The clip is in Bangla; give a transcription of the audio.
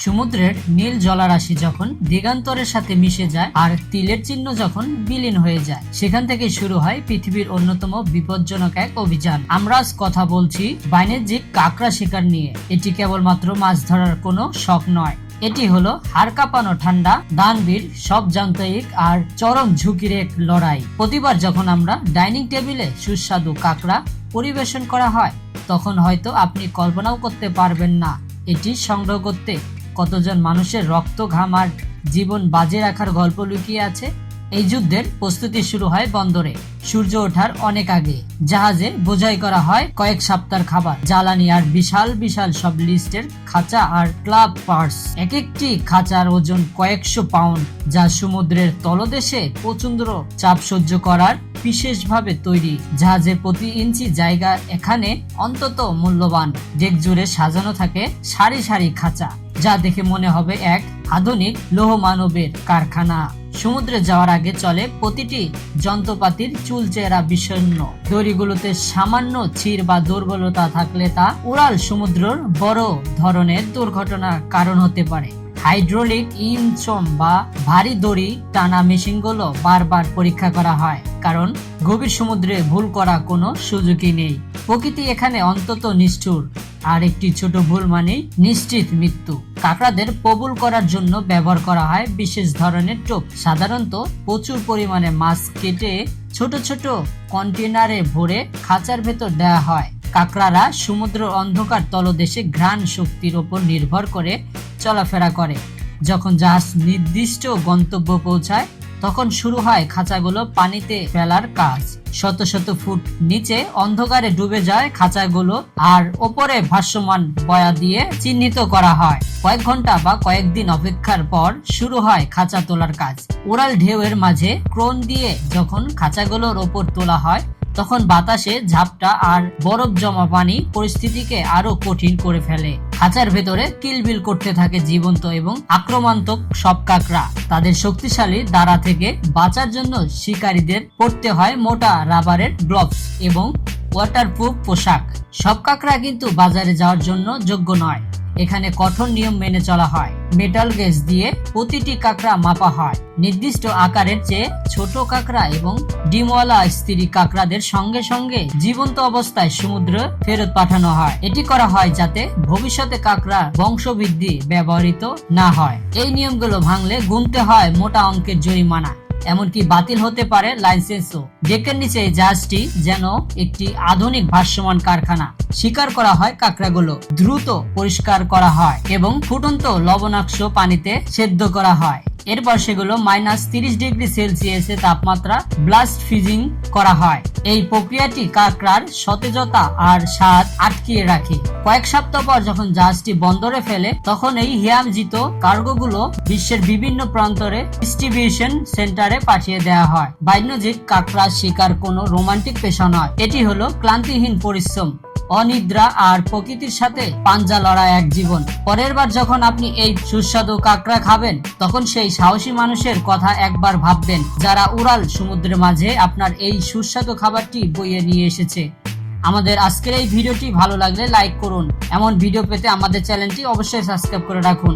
সমুদ্রের নীল জলরাশি যখন দিগান্তরের সাথে মিশে যায় আর তিলের চিহ্ন যখন বিলীন হয়ে যায়, সেখান থেকে শুরু হয় পৃথিবীর অন্যতম বিপজ্জনক এক অভিযান। আমরা আজ কথা বলছি বাণিজ্যিক কাঁকড়া শিকার নিয়ে। এটি কেবলমাত্র মাছ ধরার কোনো শখ নয়, এটি হলো হাড় কাঁপানো ঠান্ডা, দানবীর, সব যান্ত্রিক আর চরম ঝুঁকির এক লড়াই। প্রতিবার যখন আমরা ডাইনিং টেবিলে সুস্বাদু কাঁকড়া পরিবেশন করা হয়, তখন হয়তো আপনি কল্পনাও করতে পারবেন না এটি সংগ্রহ করতে কতজন মানুষের রক্ত, ঘাম আর জীবন বাজি রাখার গল্প লুকিয়ে আছে। এই যুদ্ধের প্রস্তুতি শুরু হয় বন্দরে সূর্য ওঠার অনেক আগে। জাহাজে বোঝাই করা হয় কয়েক সপ্তাহের খাবার, জ্বালানি আর বিশাল বিশাল সব লিস্টের খাঁচা আর ক্লাব পার্টস। এক একটি খাঁচার ওজন কয়েকশো পাউন্ড, যা সমুদ্রের তলদেশে প্রচন্ড চাপ সহ্য করার বিশেষভাবে তৈরি। জাহাজের প্রতি ইঞ্চি জায়গা এখানে অন্তত মূল্যবান। ডেক জুড়ে সাজানো থাকে সারি সারি খাঁচা, যা দেখে মনে হবে এক আধুনিক লৌহ মানবের কারখানা। সমুদ্রে যাওয়ার আগে চলে প্রতিটি যন্ত্রপাতির চুলচেরা বিষণ্ণ। দড়িগুলোতে সামান্য ছিঁড় বা দুর্বলতা থাকলে তা উড়াল সমুদ্রের বড় ধরনের দুর্ঘটনার কারণ হতে পারে। হাইড্রোলিক ইঞ্চন বা ভারী দড়ি টানা মেশিনগুলো বারবার পরীক্ষা করা হয়, কারণ গভীর সমুদ্রে ভুল করা কোনো সুযোগই নেই। প্রকৃতি এখানে অন্তত নিষ্ঠুর, আর একটি ছোট ভুল মানেই নিশ্চিত মৃত্যু। কাঁকড়াদের প্রবুল করার জন্য ব্যবহার করা হয় বিশেষ ধরনের টোপ। সাধারণত প্রচুর পরিমাণে মাছ কেটে ছোট ছোট কন্টেনারে ভরে খাঁচার ভেতর দেওয়া হয়। কাঁকড়ারা সমুদ্র অন্ধকার তলদেশে ঘ্রাণ শক্তির উপর নির্ভর করে চলাফেরা করে। যখন জাহাজ নির্দিষ্ট গন্তব্য পৌঁছায়, তখন শুরু হয় খাঁচাগুলো পানিতে ফেলার কাজ। শত শত ফুট নিচে অন্ধকারে ডুবে যায় খাঁচাগুলো, আর ওপরে ভাসমান বয়া দিয়ে চিহ্নিত করা হয়। কয়েক ঘন্টা বা কয়েকদিন অপেক্ষার পর শুরু হয় খাঁচা তোলার কাজ। উড়াল ঢেউয়ের মাঝে ক্রেন দিয়ে যখন খাঁচাগুলোর ওপর তোলা হয়, তখন বাতাসে ঝাপটা আর বরফ জমা পানি পরিস্থিতিকে আরো কঠিন করে ফেলে। খাঁচার ভেতরে কিলবিল করতে থাকে জীবন্ত এবং আক্রমণাত্মক সব কাঁকড়া। তাদের শক্তিশালী দাঁড়া থেকে বাঁচার জন্য শিকারীদের পরতে হয় মোটা রাবারের গ্লোভস এবং ওয়াটারপ্রুফ পোশাক। সব কাঁকড়া কিন্তু বাজারে যাওয়ার জন্য যোগ্য নয়। এখানে কঠোর নিয়ম মেনে চলা হয়। মেটাল গেজ দিয়ে প্রতিটি কাঁকড়া মাপা হয়। নির্দিষ্ট আকারের চেয়ে ছোট কাঁকড়া এবং ডিমওয়ালা স্ত্রী কাঁকড়াদের সঙ্গে সঙ্গে জীবন্ত অবস্থায় সমুদ্রে ফেরত পাঠানো হয়। এটি করা হয় যাতে ভবিষ্যতে কাঁকড়া বংশবৃদ্ধি ব্যবহৃত না হয়। এই নিয়মগুলো ভাঙলে গুনতে হয় মোটা অঙ্কের জরিমানা, এমনকি বাতিল হতে পারে লাইসেন্সও। ডেকের নিচে জাহাজটি যেন একটি আধুনিক ভাসমান কারখানা। শিকার করা হয় কাঁকড়াগুলো দ্রুত পরিষ্কার করা হয় এবং ফুটন্ত লবণাক্ত পানিতে সেদ্ধ করা হয়। এরপর সেগুলো -30 ডিগ্রি সেলসিয়াসে তাপমাত্রা ব্লাস্ট ফ্রিজিং করা হয়। এই প্রক্রিয়াটি কাঁকড়ার সতেজতা আর স্বাদ আটকিয়ে রাখে। কয়েক সপ্তাহ পর যখন জাহাজটি বন্দরে ফেলে, তখন এই হিয়ামজিত কার্গোগুলো বিশ্বের বিভিন্ন প্রান্তরে ডিস্ট্রিবিউশন সেন্টারে পাঠিয়ে দেওয়া হয়। বাণিজ্যিক কাঁকড়া শিকার কোনো রোমান্টিক পেশা নয়, এটি হলো ক্লান্তিহীন পরিশ্রম, অনিদ্রা আর প্রকৃতির সাথে পাঞ্জা লড়া এক জীবন। পরের বার যখন আপনি এই সুস্বাদু কাঁকড়া খাবেন, তখন সেই সাহসী মানুষের কথা একবার ভাববেন, যারা উড়াল সমুদ্রের মাঝে আপনার এই সুস্বাদু খাবারটি বইয়ে নিয়ে এসেছে। আমাদের আজকের এই ভিডিওটি ভালো লাগলে লাইক করুন। এমন ভিডিও পেতে আমাদের চ্যানেলটি অবশ্যই সাবস্ক্রাইব করে রাখুন।